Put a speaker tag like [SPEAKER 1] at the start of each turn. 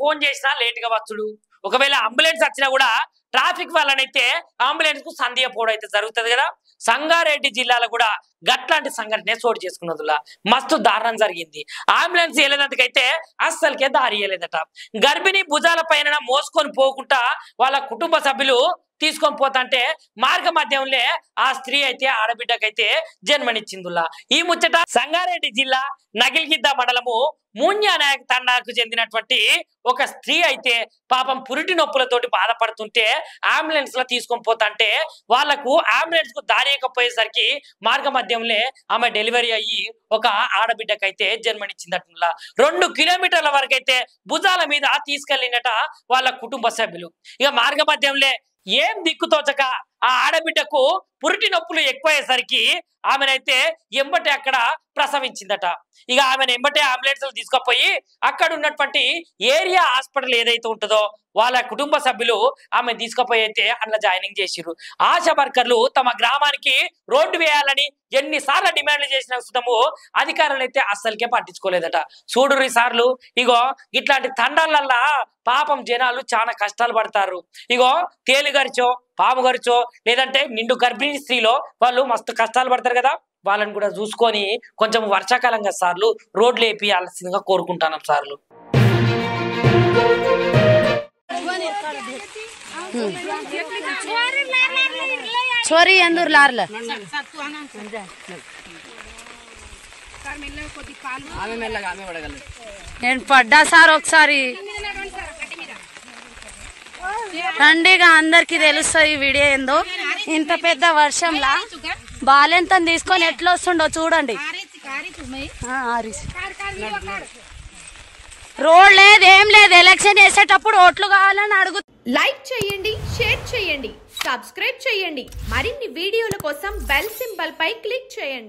[SPEAKER 1] Phone చేసినా late గా వచ్చుడు, ఒకవేళ అంబులెన్స్ వచ్చినా కూడా ట్రాఫిక్ వల్లనైతే అంబులెన్స్ కు సందేహపోవడం అయితే జరుగుతుంది కదా. సంగారెడ్డి జిల్లాలో కూడా గట్లాంటి సంఘటన చోటు చేసుకున్నదిలా మస్తు దారుణం జరిగింది. అంబులెన్స్ వెళ్ళేందుకైతే అస్సలకే దారి ఇయ్యలేదట. గర్భిణీ భుజాల పైన మోసుకొని పోకుండా వాళ్ళ కుటుంబ సభ్యులు తీసుకొని పోతాంటే మార్గ మధ్యంలో ఆ స్త్రీ అయితే ఆడబిడ్డకైతే జన్మనిచ్చిందిలా. ఈ ముచ్చట సంగారెడ్డి జిల్లా నగిల్గిద్ద మండలము మూన్యానాయక్ తండాకు చెందినటువంటి ఒక స్త్రీ అయితే పాపం పురిటి నొప్పులతోటి బాధపడుతుంటే అంబులెన్స్ లో తీసుకొని పోతాంటే వాళ్లకు అంబులెన్స్ కు దారియకపోయేసరికి మార్గ మధ్యంలో ఆమె డెలివరీ అయ్యి ఒక ఆడబిడ్డకైతే జన్మనిచ్చిందట. 2 కిలోమీటర్ల వరకు అయితే భుజాల మీద తీసుకెళ్ళినట వాళ్ళ కుటుంబ సభ్యులు. ఇక మార్గ మధ్యంలో ఏం దిక్కుతోచక ఆ ఆడబిడ్డకు పురిటి నొప్పులు ఎక్కువయ్యేసరికి ఆమెనైతే ఎంబటే అక్కడ ప్రసవించిందట. ఇక ఆమెను ఎంబటే అంబులెన్స్ లో తీసుకుపోయి అక్కడ ఉన్నటువంటి ఏరియా హాస్పిటల్ ఏదైతే ఉంటుందో వాళ్ళ కుటుంబ సభ్యులు ఆమె తీసుకుపోయి అయితే అందులో జాయినింగ్ చేసిర్రు. ఆశా వర్కర్లు తమ గ్రామానికి రోడ్డు వేయాలని ఎన్నిసార్లు డిమాండ్లు చేసిన సుతము అధికారులు అయితే అస్సలకే పట్టించుకోలేదట. చూడుర్రి సార్లు, ఇగో ఇట్లాంటి తండాలల్లా పాపం జనాలు చాలా కష్టాలు పడతారు. ఇగో తేలిగరిచో పాము గరిచో లేదంటే నిండు గర్భిణీ స్త్రీలో వాళ్ళు మస్తు కష్టాలు పడతారు కదా, వాళ్ళని కూడా చూసుకొని కొంచెం వర్షాకాలంగా సార్లు రోడ్లు వేపియాల్సిందిగా కోరుకుంటాను సార్లు.
[SPEAKER 2] छोरी अंदूर लारला నేను పడ్డా సార్ ఒకసారి రండిగా అందరికి తెలుస్తుంది ఈ వీడియో ఏందో. ఇంత పెద్ద వర్షంలా బాలెంత తీసుకొని ఎట్లా వస్తుండో చూడండి. రోడ్ లేదు ఏం లేదు, ఎలక్షన్ చేసేటప్పుడు ఓట్లు కావాలని అడుగు.
[SPEAKER 3] లైక్ చేయండి, షేర్ చేయండి, సబ్స్క్రైబ్ చేయండి. మరిన్ని వీడియోల కోసం బెల్ సింబల్ పై క్లిక్ చేయండి.